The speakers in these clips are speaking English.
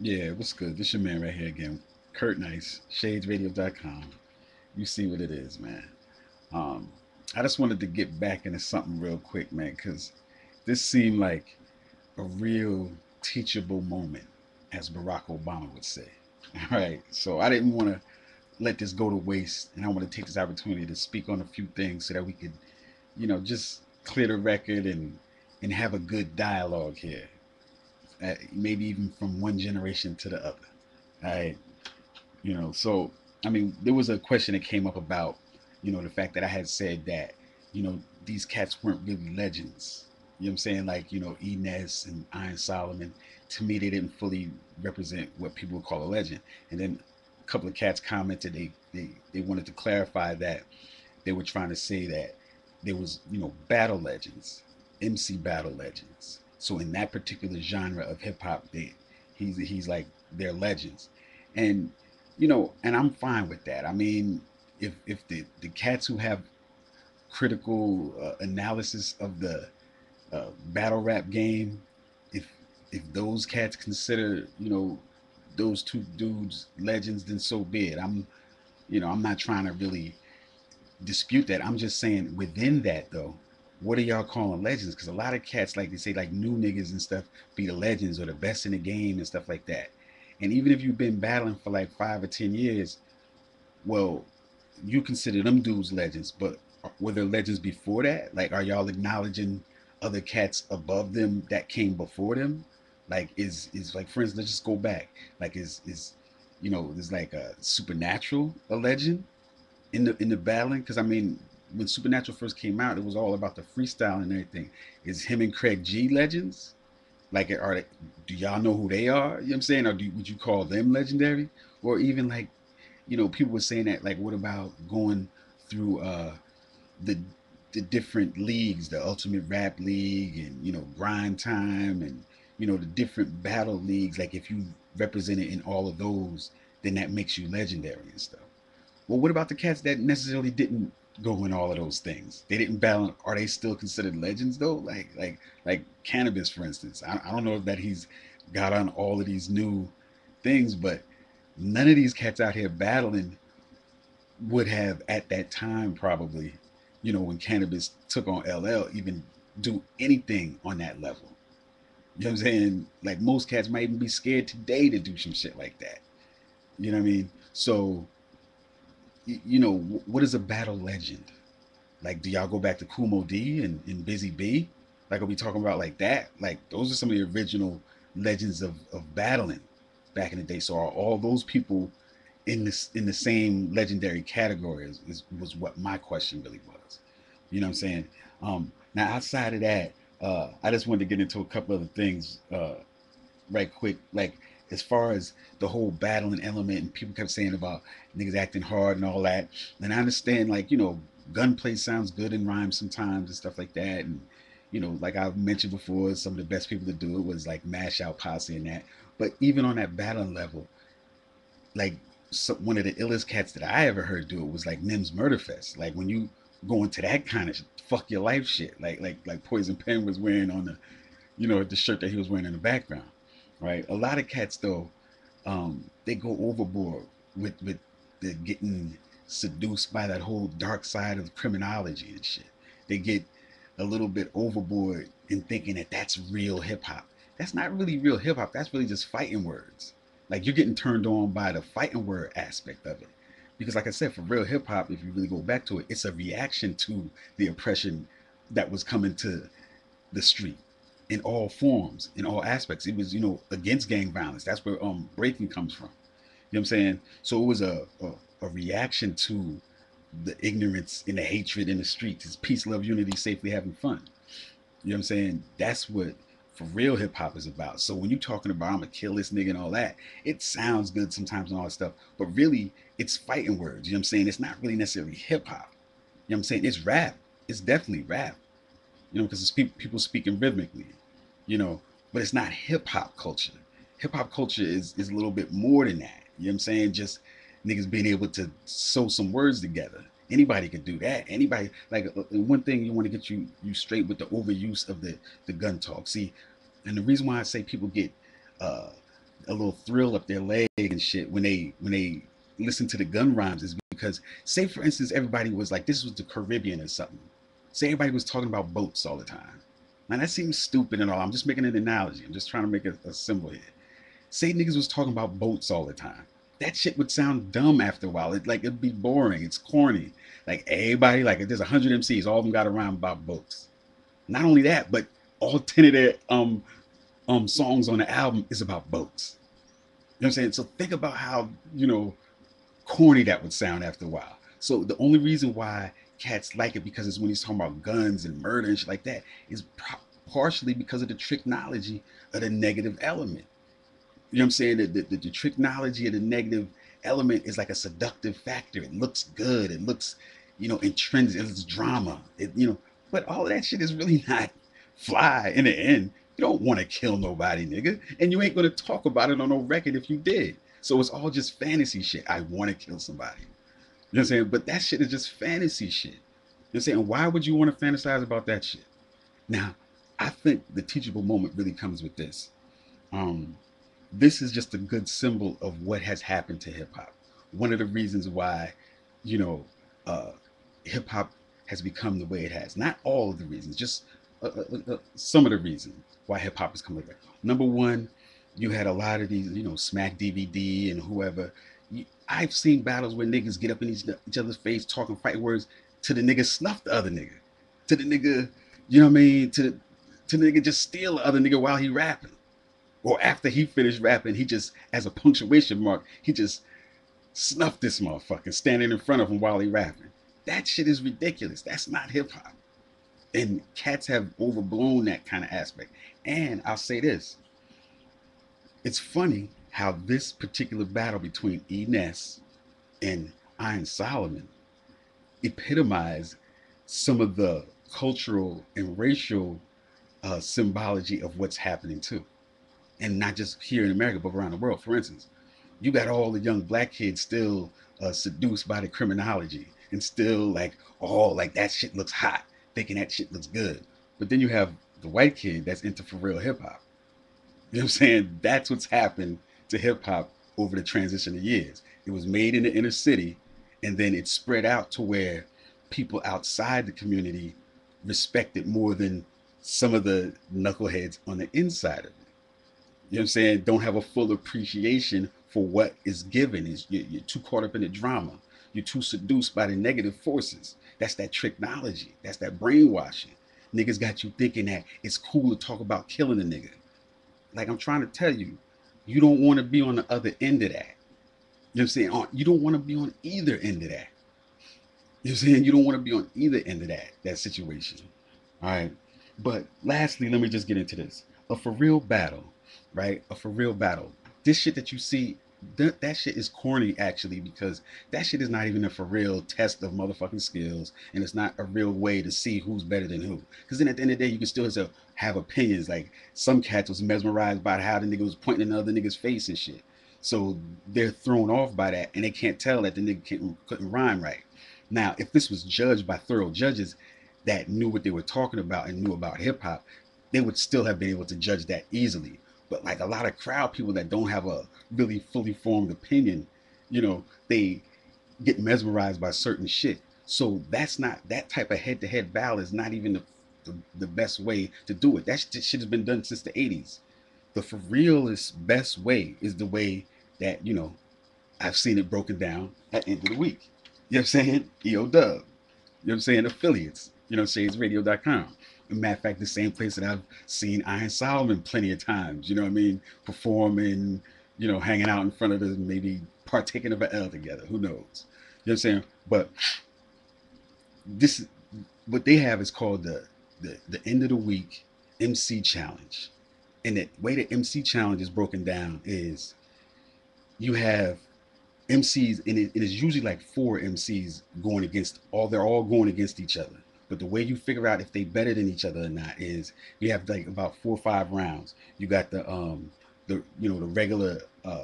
Yeah, what's good? This your man right here again, Kurt Nice, Shadesradio.com. You see what it is, man. Um, I just wanted to get back into something real quick, man, because this seemed like a real teachable moment, as Barack Obama would say. All right, so I didn't want to let this go to waste, and I want to take this opportunity to speak on a few things so that we could, just clear the record and have a good dialogue here, maybe even from one generation to the other. All right. So I mean, there was a question that came up about, the fact that I had said that, these cats weren't really legends. You know what I'm saying? Like, E Ness and Iron Solomon, to me, they didn't fully represent what people would call a legend. And then a couple of cats commented they wanted to clarify that they were trying to say that there was, battle legends, MC battle legends. So in that particular genre of hip hop, he's like they're legends, and and I'm fine with that. I mean, if the cats who have critical analysis of the battle rap game, if if those cats consider those two dudes legends, then so be it. I'm not trying to really dispute that. I'm just saying within that though, what are y'all calling legends? Because a lot of cats like they say like new niggas and stuff be the legends or the best in the game and stuff like that. And even if you've been battling for like 5 or 10 years, well, you consider them dudes legends, but were there legends before that? Like, are y'all acknowledging other cats above them that came before them? Like, is like, for instance, let's just go back. Like, is is like a supernatural a legend in the battling? Because I mean, when Supernatural first came out, it was all about the freestyle and everything. Is him and Craig G legends? Like, do y'all know who they are? You know what I'm saying? Or would you call them legendary? Or even like, people were saying that like, what about going through the the different leagues, the Ultimate Rap League, and Grind Time, and the different battle leagues. Like, if you represented in all of those, then that makes you legendary and stuff. Well, what about the cats that necessarily didn't go in all of those things? They didn't battle. Are they still considered legends though? Like Cannabis, for instance. I don't know if that he's got on all of these new things, but none of these cats out here battling would have at that time probably, when Cannabis took on LL, even do anything on that level. You know what I'm saying? Like, most cats might even be scared today to do some shit like that. You know what I mean? So, what is a battle legend? Like, do y'all go back to Kumo D and Busy B? Like, are we talking about like that? Like, those are some of the original legends of battling back in the day. So are all those people in the same legendary category was what my question really was. You know what I'm saying? Now outside of that, I just wanted to get into a couple other things right quick. Like, as far as the whole battling element, and people kept saying about niggas acting hard and all that. And I understand, like, gunplay sounds good in rhymes sometimes and stuff like that. And like I've mentioned before, some of the best people to do it was like Mash Out Posse and that. But even on that battling level, like, one of the illest cats that I ever heard do it was like Nim's Murderfest. Like, when you go into that kind of fuck your life shit, like Poison Pen was wearing on the the shirt that he was wearing in the background, right? A lot of cats though, they go overboard with the getting seduced by that whole dark side of criminology and shit. They get a little bit overboard in thinking that that's real hip hop. That's not really real hip hop. That's really just fighting words. Like, you're getting turned on by the fighting word aspect of it. Because, like I said, for real hip hop, if you really go back to it, it's a reaction to the oppression that was coming to the street in all forms, in all aspects. It was, against gang violence. That's where breaking comes from. You know what I'm saying? So it was a reaction to the ignorance and the hatred in the streets. It's peace, love, unity, safely having fun. You know what I'm saying? That's what for real hip hop is about. So when you're talking about I'm gonna kill this nigga and all that, it sounds good sometimes and all that stuff, but really it's fighting words. You know what I'm saying? It's not really necessarily hip hop. You know what I'm saying? It's rap. It's definitely rap. Because it's people speaking rhythmically. You know, but it's not hip hop culture. Hip hop culture is a little bit more than that. You know what I'm saying? Just niggas being able to sew some words together. Anybody could do that. Anybody, like, one thing you want to get you straight with the overuse of the gun talk. See, and the reason why I say people get uh a little thrill up their leg and shit when they listen to the gun rhymes is because, say for instance, everybody was like, this was the Caribbean or something. Say everybody was talking about boats all the time. Now that seems stupid and all. I'm just making an analogy. I'm just trying to make a symbol here. Say niggas was talking about boats all the time. That shit would sound dumb after a while. It'd be boring. It's corny. Like everybody, like if there's 100 MCs, all of them got a rhyme about boats. Not only that, but all 10 of their songs on the album is about boats. You know what I'm saying? So think about how, corny that would sound after a while. So the only reason why cats like it, because it's when he's talking about guns and murder and shit like that, is partially because of the tricknology of the negative element. You know what I'm saying? The tricknology of the negative element is like a seductive factor. It looks good. It looks, intrinsic. It's drama. But all of that shit is really not fly in the end. You don't want to kill nobody, nigga. And you ain't going to talk about it on no record if you did. So it's all just fantasy shit. I want to kill somebody. You know what I'm saying? But that shit is just fantasy shit. You know what I'm saying? Why would you want to fantasize about that shit? Now, I think the teachable moment really comes with this. This is just a good symbol of what has happened to hip hop. One of the reasons why, you know, hip hop has become the way it has. Not all of the reasons, just some of the reasons why hip hop has come like that. Number one, you had a lot of these, Smack DVD and whoever. I've seen battles where niggas get up in each other's face talking fight words to the nigga snuff the other nigga, to the nigga, you know what I mean, to the nigga just steal the other nigga while he rapping. Or after he finished rapping, he just, as a punctuation mark, he just snuffed this motherfucker standing in front of him while he rapping. That shit is ridiculous. That's not hip hop. And cats have overblown that kind of aspect. And I'll say this. It's funny how this particular battle between E Ness and Iron Solomon epitomized some of the cultural and racial symbology of what's happening too. And not just here in America, but around the world. For instance, you got all the young black kids still seduced by the criminology and still like, oh, like that shit looks hot, thinking that shit looks good. But then you have the white kid that's into for real hip hop. You know what I'm saying? That's what's happened to hip hop over the transition of years. It was made in the inner city, and then it spread out to where people outside the community respect it more than some of the knuckleheads on the inside of it. You know what I'm saying? Don't have a full appreciation for what is given. You're too caught up in the drama. You're too seduced by the negative forces. That's that tricknology. That's that brainwashing. Niggas got you thinking that it's cool to talk about killing a nigga. Like I'm trying to tell you, you don't want to be on the other end of that. You know what I'm saying? You don't want to be on either end of that. You know what I'm saying? You don't want to be on either end of that situation. All right. But lastly, let me just get into this. A for real battle, right? A for real battle. This shit that you see, that shit is corny actually, because that shit is not even a for real test of motherfucking skills, and it's not a real way to see who's better than who. Because then at the end of the day, you can still have opinions. Like some cats was mesmerized by how the nigga was pointing in the other nigga's face and shit. So they're thrown off by that, and they can't tell that the nigga couldn't rhyme right. Now, if this was judged by thorough judges that knew what they were talking about and knew about hip hop, they would still have been able to judge that easily. But like a lot of crowd people that don't have a really fully formed opinion, they get mesmerized by certain shit. So that's not, that type of head-to-head battle is not even the best way to do it. That shit has been done since the 80s. The for realest best way is the way that, I've seen it broken down at end of the week. You know what I'm saying? EO Dub. You know what I'm saying? Affiliates. Shadesradio.com. As a matter of fact, the same place that I've seen Iron Solomon plenty of times, you know what I mean? Performing, hanging out in front of us, maybe partaking of an L together. Who knows? You know what I'm saying? But this, what they have is called the end of the week MC challenge. And the way the MC challenge is broken down is you have MCs, and it is usually like 4 MCs going against they're all going against each other. But the way you figure out if they better than each other or not is you have like about 4 or 5 rounds. You got the regular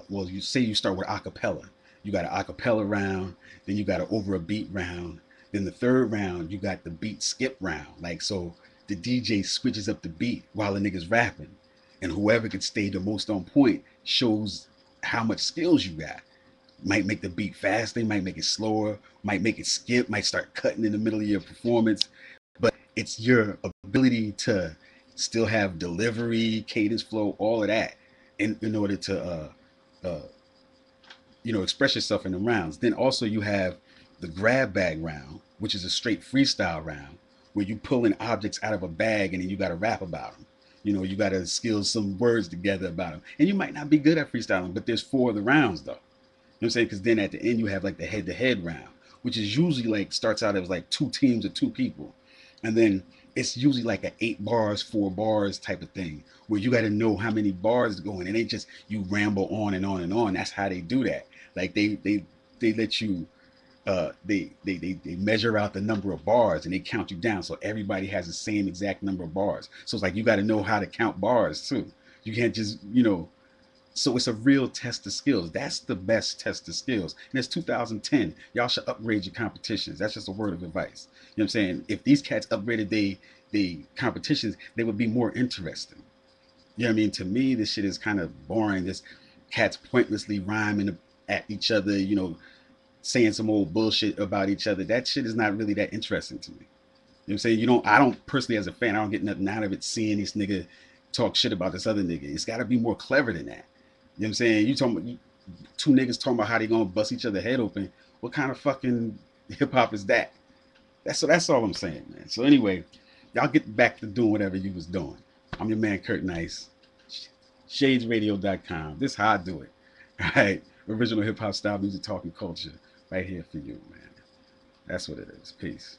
you say you start with acapella. You got an acapella round, then you got an over a beat round. Then the third round, you got the beat skip round. Like, so the DJ switches up the beat while the nigga's rapping. And whoever can stay the most on point shows how much skills you got. Might make the beat fast, they might make it slower, might make it skip, might start cutting in the middle of your performance. But it's your ability to still have delivery, cadence, flow, all of that in order to uh, express yourself in the rounds. Then also you have the grab bag round, which is a straight freestyle round where you pull in objects out of a bag and then you got to rap about them. You got to skill some words together about them. And you might not be good at freestyling, but there's 4 of the rounds though. You know what I'm saying? Because then at the end you have like the head-to-head round, which is usually like starts out as like 2 teams of 2 people, and then it's usually like a 8 bars, 4 bars type of thing where you got to know how many bars going, and they just you ramble on and on and on. That's how they do that. Like they let you they measure out the number of bars and they count you down so everybody has the same exact number of bars. So it's like you got to know how to count bars too. You can't just so it's a real test of skills. That's the best test of skills. And it's 2010. Y'all should upgrade your competitions. That's just a word of advice. You know what I'm saying? If these cats upgraded the competitions, they would be more interesting. You know what I mean? To me, this shit is kind of boring. This cats pointlessly rhyming at each other, saying some old bullshit about each other. That shit is not really that interesting to me. You know what I'm saying? I don't personally as a fan, I don't get nothing out of it seeing this nigga talk shit about this other nigga. It's gotta be more clever than that. You know what I'm saying? You talking about 2 niggas talking about how they gonna bust each other head open. What kind of fucking hip hop is that? That's all I'm saying, man. So anyway, y'all get back to doing whatever you was doing. I'm your man Kurt Nice. Shadesradio.com. This is how I do it. All right. Original hip hop style music talking culture right here for you, man. That's what it is. Peace.